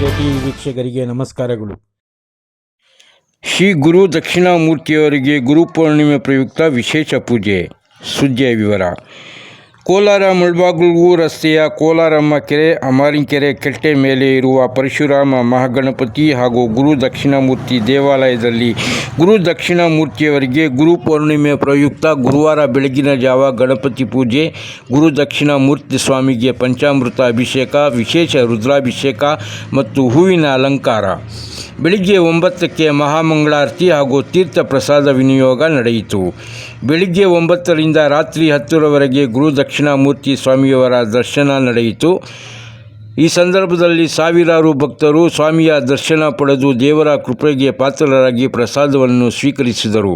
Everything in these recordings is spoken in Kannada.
KTV ವೀಕ್ಷಕರಿಗೆ ನಮಸ್ಕಾರಗಳು. ಶ್ರೀ ಗುರು ದಕ್ಷಿಣಾಮೂರ್ತಿಯವರಿಗೆ ಗುರುಪೂರ್ಣಿಮೆ ಪ್ರಯುಕ್ತ ವಿಶೇಷ ಪೂಜೆ. ಸುದ್ದಿಯ ವಿವರ. ಕೋಲಾರ ಮುಳಬಾಗಿಲು ರಸ್ತೆಯ ಕೋಲಾರಮ್ಮ ಕೆರೆ, ಅಮಾರಿಂಕೆರೆ ಕೆಟ್ಟೆ ಮೇಲೆ ಇರುವ ಪರಶುರಾಮ ಮಹಾಗಣಪತಿ ಹಾಗೂ ಗುರು ದಕ್ಷಿಣಾಮೂರ್ತಿ ದೇವಾಲಯದಲ್ಲಿ ಗುರು ದಕ್ಷಿಣಾಮೂರ್ತಿಯವರಿಗೆ ಗುರುಪೂರ್ಣಿಮೆ ಪ್ರಯುಕ್ತ ಗುರುವಾರ ಬೆಳಗಿನ ಜಾವ ಗಣಪತಿ ಪೂಜೆ, ಗುರು ದಕ್ಷಿಣಾಮೂರ್ತಿ ಸ್ವಾಮಿಗೆ ಪಂಚಾಮೃತ ಅಭಿಷೇಕ, ವಿಶೇಷ ರುದ್ರಾಭಿಷೇಕ ಮತ್ತು ಹೂವಿನ ಅಲಂಕಾರ. ಬೆಳಿಗ್ಗೆ 9ಕ್ಕೆ ಮಹಾಮಂಗಳಾರತಿ ಹಾಗೂ ತೀರ್ಥ ಪ್ರಸಾದ ವಿನಿಯೋಗ ನಡೆಯಿತು. ಬೆಳಿಗ್ಗೆ 9ರಿಂದ ರಾತ್ರಿ 10ರವರೆಗೆ ಗುರು ದಕ್ಷಿಣಾಮೂರ್ತಿ ಸ್ವಾಮಿಯವರ ದರ್ಶನ ನಡೆಯಿತು. ಈ ಸಂದರ್ಭದಲ್ಲಿ ಸಾವಿರಾರು ಭಕ್ತರು ಸ್ವಾಮಿಯ ದರ್ಶನ ಪಡೆದು ದೇವರ ಕೃಪೆಗೆ ಪಾತ್ರರಾಗಿ ಪ್ರಸಾದವನ್ನು ಸ್ವೀಕರಿಸಿದರು.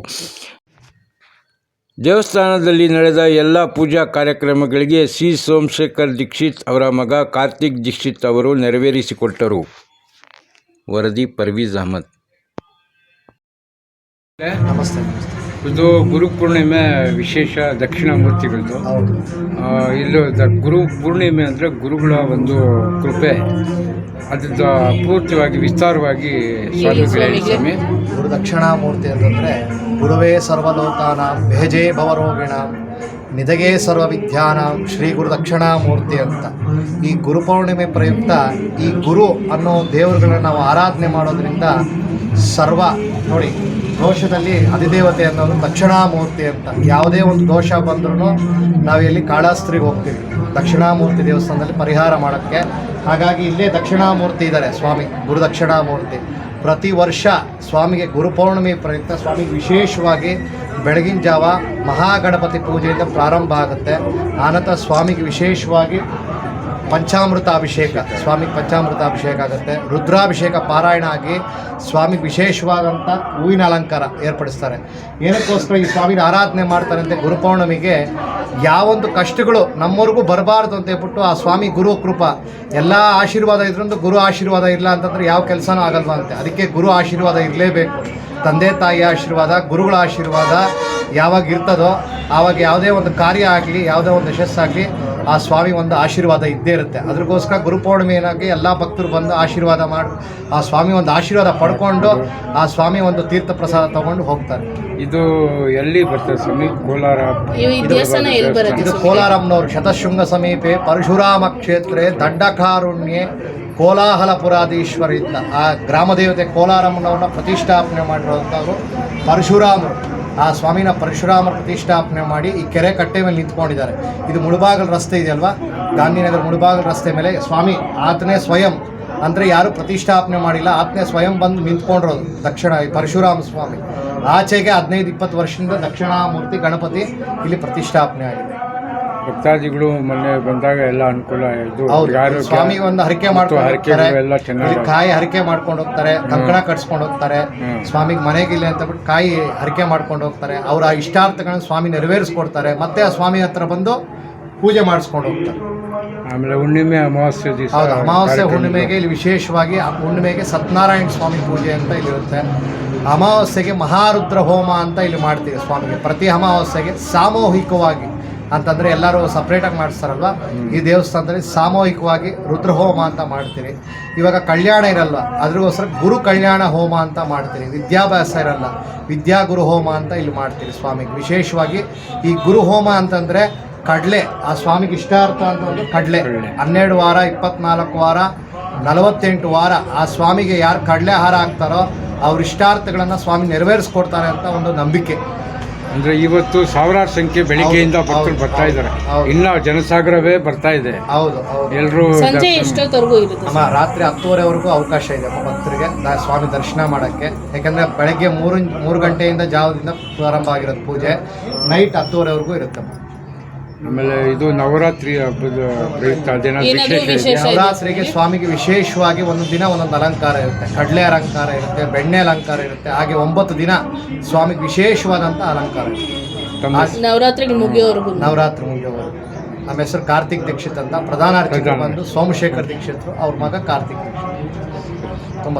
ದೇವಸ್ಥಾನದಲ್ಲಿ ನಡೆದ ಎಲ್ಲ ಪೂಜಾ ಕಾರ್ಯಕ್ರಮಗಳಿಗೆ ಸಿ ಸೋಮಶೇಖರ್ ದೀಕ್ಷಿತ್ ಅವರ ಮಗ ಕಾರ್ತಿಕ್ ದೀಕ್ಷಿತ್ ಅವರು ನೆರವೇರಿಸಿಕೊಟ್ಟರು. ವರದಿ ಪರ್ವೀಜ್ ಅಹಮದ್. ನಮಸ್ತೆ. ಇದು ಗುರುಪೂರ್ಣಿಮೆ ವಿಶೇಷ ದಕ್ಷಿಣಾಮೂರ್ತಿಗಳದ್ದು. ಇಲ್ಲೂ ಗುರು ಪೂರ್ಣಿಮೆ ಅಂದರೆ ಗುರುಗಳ ಒಂದು ಕೃಪೆ, ಅದನ್ನು ಪೂರ್ತಿಯಾಗಿ ವಿಸ್ತಾರವಾಗಿ ಸ್ವಾಮಿ. ಗುರು ದಕ್ಷಿಣಾಮೂರ್ತಿ ಅಂತಂದರೆ ಗುರುವೇ ಸರ್ವಲೋಕಾನಾಂ ಭೇಜೇ ಭವರೋಗಿಣಾಂ ನಿಧಗೇ ಸರ್ವವಿದ್ಯಾನಾಂ ಶ್ರೀ ಗುರು ದಕ್ಷಿಣಾಮೂರ್ತಿ ಅಂತ. ಈ ಗುರುಪೌರ್ಣಿಮೆ ಪ್ರಯುಕ್ತ ಈ ಗುರು ಅನ್ನೋ ದೇವರುಗಳನ್ನ ನಾವು ಆರಾಧನೆ ಮಾಡೋದ್ರಿಂದ ಸರ್ವ ನೋಡಿ, ದೋಷದಲ್ಲಿ ಅಧಿದೇವತೆ ಅನ್ನೋದು ದಕ್ಷಿಣಾಮೂರ್ತಿ ಅಂತ. ಯಾವುದೇ ಒಂದು ದೋಷ ಬಂದ್ರೂ ನಾವಿಲ್ಲಿ ಕಾಳಹಸ್ತ್ರಿಗೆ ಹೋಗ್ತೀವಿ ದಕ್ಷಿಣಾಮೂರ್ತಿ ದೇವಸ್ಥಾನದಲ್ಲಿ ಪರಿಹಾರ ಮಾಡೋಕ್ಕೆ. ಹಾಗಾಗಿ ಇಲ್ಲೇ ದಕ್ಷಿಣಾಮೂರ್ತಿ ಇದ್ದಾರೆ ಸ್ವಾಮಿ, ಗುರು ದಕ್ಷಿಣಾಮೂರ್ತಿ. ಪ್ರತಿ ವರ್ಷ ಸ್ವಾಮಿಗೆ ಗುರುಪೌರ್ಣಿಮೆ ಪ್ರಯುಕ್ತ ಸ್ವಾಮಿಗೆ ವಿಶೇಷವಾಗಿ ಬೆಳಗಿನ ಜಾವ ಮಹಾಗಣಪತಿ ಪೂಜೆಯಿಂದ ಪ್ರಾರಂಭ ಆಗುತ್ತೆ. ಆನಂತರ ಸ್ವಾಮಿಗೆ ವಿಶೇಷವಾಗಿ ಪಂಚಾಮೃತ ಅಭಿಷೇಕ, ಸ್ವಾಮಿಗೆ ಪಂಚಾಮೃತ ಅಭಿಷೇಕ ಆಗುತ್ತೆ. ರುದ್ರಾಭಿಷೇಕ ಪಾರಾಯಣ ಆಗಿ ಸ್ವಾಮಿಗೆ ವಿಶೇಷವಾದಂಥ ಹೂವಿನ ಅಲಂಕಾರ ಏರ್ಪಡಿಸ್ತಾರೆ. ಏನಕ್ಕೋಸ್ಕರ ಈ ಸ್ವಾಮಿನ ಆರಾಧನೆ ಮಾಡ್ತಾರೆ ಅಂತ, ಗುರುಪೌರ್ಣಿಮೆಗೆ ಯಾವೊಂದು ಕಷ್ಟಗಳು ನಮ್ಮವರೆಗೂ ಬರಬಾರ್ದು ಅಂತ ಹೇಳ್ಬಿಟ್ಟು ಆ ಸ್ವಾಮಿ ಗುರು ಕೃಪಾ ಎಲ್ಲ ಆಶೀರ್ವಾದ ಇದ್ರಂದು ಗುರು ಆಶೀರ್ವಾದ ಇಲ್ಲ ಅಂತಂದರೆ ಯಾವ ಕೆಲಸನೂ ಆಗಲ್ವಾ ಅಂತೆ. ಅದಕ್ಕೆ ಗುರು ಆಶೀರ್ವಾದ ಇರಲೇಬೇಕು. ತಂದೆ ತಾಯಿಯ ಆಶೀರ್ವಾದ, ಗುರುಗಳ ಆಶೀರ್ವಾದ ಯಾವಾಗ ಇರ್ತದೋ ಆವಾಗ ಯಾವುದೇ ಒಂದು ಕಾರ್ಯ ಆಗಲಿ, ಯಾವುದೇ ಒಂದು ಯಶಸ್ಸಾಗಲಿ ಆ ಸ್ವಾಮಿ ಒಂದು ಆಶೀರ್ವಾದ ಇದ್ದೇ ಇರುತ್ತೆ. ಅದ್ರಗೋಸ್ಕರ ಗುರುಪೌರ್ಣಿಮೆ ಏನಾಗಿ ಎಲ್ಲ ಭಕ್ತರು ಬಂದು ಆಶೀರ್ವಾದ ಮಾಡಿ ಆ ಸ್ವಾಮಿ ಒಂದು ಆಶೀರ್ವಾದ ಪಡ್ಕೊಂಡು ಆ ಸ್ವಾಮಿ ಒಂದು ತೀರ್ಥ ಪ್ರಸಾದ ತಗೊಂಡು ಹೋಗ್ತಾರೆ. ಇದು ಎಲ್ಲಿ ಬರ್ತದೆ ಸ್ವಾಮಿ? ಕೋಲಾರ. ಇದು ಕೋಲಾರಮ್ಮನವರು ಶತಶೃಂಗ ಸಮೀಪೆ ಪರಶುರಾಮ ಕ್ಷೇತ್ರೇ ದಂಡಕಾರುಣ್ಯೆ ಕೋಲಾಹಲಪುರಾಧೀಶ್ವರಿಂದ ಆ ಗ್ರಾಮ ದೇವತೆ ಕೋಲಾರಮ್ಮನವ್ರನ್ನ ಪ್ರತಿಷ್ಠಾಪನೆ ಮಾಡಿರುವಂಥವ್ರು ಪರಶುರಾಮರು. ಆ ಸ್ವಾಮಿನ ಪರಶುರಾಮರ ಪ್ರತಿಷ್ಠಾಪನೆ ಮಾಡಿ ಈ ಕೆರೆ ಕಟ್ಟೆ ಮೇಲೆ ನಿಂತ್ಕೊಂಡಿದ್ದಾರೆ. ಇದು ಮುಳಬಾಗಿಲು ರಸ್ತೆ ಇದೆಯಲ್ವಾ, ಗಾಂಧಿನಗರ ಮುಳಬಾಗಿಲು ರಸ್ತೆ ಮೇಲೆ ಸ್ವಾಮಿ ಆತನೇ ಸ್ವಯಂ, ಅಂದರೆ ಯಾರು ಪ್ರತಿಷ್ಠಾಪನೆ ಮಾಡಿಲ್ಲ, ಆತನೇ ಸ್ವಯಂ ಬಂದು ನಿಂತ್ಕೊಂಡಿರೋದು ಪರಶುರಾಮ ಸ್ವಾಮಿ. ಆಚೆಗೆ 15-20 ವರ್ಷದಿಂದ ದಕ್ಷಿಣಾಮೂರ್ತಿ ಗಣಪತಿ ಇಲ್ಲಿ ಪ್ರತಿಷ್ಠಾಪನೆ ಆಗಿದೆ. ಭಕ್ತಾದಿಗಳು ಮೊನ್ನೆ ಬಂದಾಗ ಎಲ್ಲ ಅನುಕೂಲ ಆಯಿತು. ಸ್ವಾಮಿ ಒಂದು ಹರಕೆ ಮಾಡ್ಕೊಂಡು ಕಾಯಿ ಹರಕೆ ಮಾಡ್ಕೊಂಡು ಹೋಗ್ತಾರೆ, ಕಂಕಣ ಕಟ್ಸ್ಕೊಂಡು ಹೋಗ್ತಾರೆ. ಸ್ವಾಮಿಗೆ ಮನೆಗಿಲ್ಲ ಅಂತ ಬಿಟ್ಟು ಕಾಯಿ ಹರಕೆ ಮಾಡ್ಕೊಂಡು ಹೋಗ್ತಾರೆ. ಅವರ ಇಷ್ಟಾರ್ಥಗಳನ್ನು ಸ್ವಾಮಿ ನೆರವೇರಿಸ್ಕೊಡ್ತಾರೆ. ಮತ್ತೆ ಆ ಸ್ವಾಮಿ ಹತ್ರ ಬಂದು ಪೂಜೆ ಮಾಡಿಸ್ಕೊಂಡು ಹೋಗ್ತಾರೆ. ಆಮೇಲೆ ಹುಣ್ಣಿಮೆ, ಅಮಾವಾಸ್ಯೆ ದಿವಸ, ಅಮಾವಾಸ್ಯೆ ಹುಣ್ಣಿಮೆಗೆ ಇಲ್ಲಿ ವಿಶೇಷವಾಗಿ ಹುಣ್ಣಿಮೆಗೆ ಸತ್ಯನಾರಾಯಣ ಸ್ವಾಮಿ ಪೂಜೆ ಅಂತ ಇಲ್ಲಿರುತ್ತೆ. ಅಮಾವಾಸ್ಯೆಗೆ ಮಹಾರುದ್ರ ಹೋಮ ಅಂತ ಇಲ್ಲಿ ಮಾಡ್ತೀವಿ ಸ್ವಾಮಿಗೆ. ಪ್ರತಿ ಅಮಾವಾಸ್ಯೆಗೆ ಸಾಮೂಹಿಕವಾಗಿ ಅಂತಂದರೆ ಎಲ್ಲರೂ ಸಪ್ರೇಟಾಗಿ ಮಾಡಿಸ್ತಾರಲ್ವ, ಈ ದೇವಸ್ಥಾನದಲ್ಲಿ ಸಾಮೂಹಿಕವಾಗಿ ರುದ್ರಹೋಮ ಅಂತ ಮಾಡ್ತೀರಿ. ಇವಾಗ ಕಲ್ಯಾಣ ಇರಲ್ವ, ಅದ್ರಗೋಸ್ಕರ ಗುರು ಕಲ್ಯಾಣ ಹೋಮ ಅಂತ ಮಾಡ್ತೀರಿ. ವಿದ್ಯಾಭ್ಯಾಸ ಇರಲ್ಲ, ವಿದ್ಯಾಗುರು ಹೋಮ ಅಂತ ಇಲ್ಲಿ ಮಾಡ್ತೀರಿ ಸ್ವಾಮಿಗೆ. ವಿಶೇಷವಾಗಿ ಈ ಗುರು ಹೋಮ ಅಂತಂದರೆ ಕಡಲೆ, ಆ ಸ್ವಾಮಿಗೆ ಇಷ್ಟಾರ್ಥ ಅಂತಂದ್ರೆ ಕಡಲೆ. 12 ವಾರ, 24 ವಾರ, 48 ವಾರ ಆ ಸ್ವಾಮಿಗೆ ಯಾರು ಕಡಲೆ ಆಹಾರ ಹಾಕ್ತಾರೋ ಅವ್ರ ಇಷ್ಟಾರ್ಥಗಳನ್ನು ಸ್ವಾಮಿ ನೆರವೇರಿಸ್ಕೊಡ್ತಾರೆ ಅಂತ ಒಂದು ನಂಬಿಕೆ. ಅಂದರೆ ಇವತ್ತು ಸಾವಿರಾರು ಸಂಖ್ಯೆ ಬೆಳಿಗ್ಗೆಯಿಂದ ಭಕ್ತರು ಬರ್ತಾ ಇದ್ದಾರೆ. ಇನ್ನು ಜನಸಾಗರವೇ ಬರ್ತಾ ಇದೆ. ಹೌದು, ಎಲ್ಲರೂ ರಾತ್ರಿ 10:30ವರೆಗೂ ಅವಕಾಶ ಇದೆ ಭಕ್ತರಿಗೆ ಸ್ವಾಮಿ ದರ್ಶನ ಮಾಡೋಕ್ಕೆ. ಯಾಕಂದರೆ ಬೆಳಗ್ಗೆ 3 ಗಂಟೆಯಿಂದ ಜಾವದಿಂದ ಪ್ರಾರಂಭ ಆಗಿರೋದು ಪೂಜೆ, ನೈಟ್ 10:30ವರೆಗೂ ಇರುತ್ತೆ. ಆಮೇಲೆ ಇದು ನವರಾತ್ರಿ ಹಬ್ಬದ ಪ್ರಯುಕ್ತ ನವರಾತ್ರಿಗೆ ಸ್ವಾಮಿಗೆ ವಿಶೇಷವಾಗಿ ಒಂದು ದಿನ ಒಂದೊಂದು ಅಲಂಕಾರ ಇರುತ್ತೆ. ಕಡಲೆ ಅಲಂಕಾರ ಇರುತ್ತೆ, ಬೆಣ್ಣೆ ಅಲಂಕಾರ ಇರುತ್ತೆ. ಹಾಗೆ 9 ದಿನ ಸ್ವಾಮಿಗೆ ವಿಶೇಷವಾದಂಥ ಅಲಂಕಾರ ಇರುತ್ತೆ. ನವರಾತ್ರಿ ಮುಗಿಯೋವರೆಗೂ. ನಮ್ಮ ಹೆಸರು ಕಾರ್ತಿಕ್ ದೀಕ್ಷಿತ್ ಅಂತ. ಪ್ರಧಾನ ಅರ್ಚಕರು ಬಂದು ಸೋಮಶೇಖರ್ ದೀಕ್ಷಿತರು, ಅವ್ರ ಮಗ ಕಾರ್ತಿಕ್ ದೀಕ್ಷಿತ್. ತುಂಬ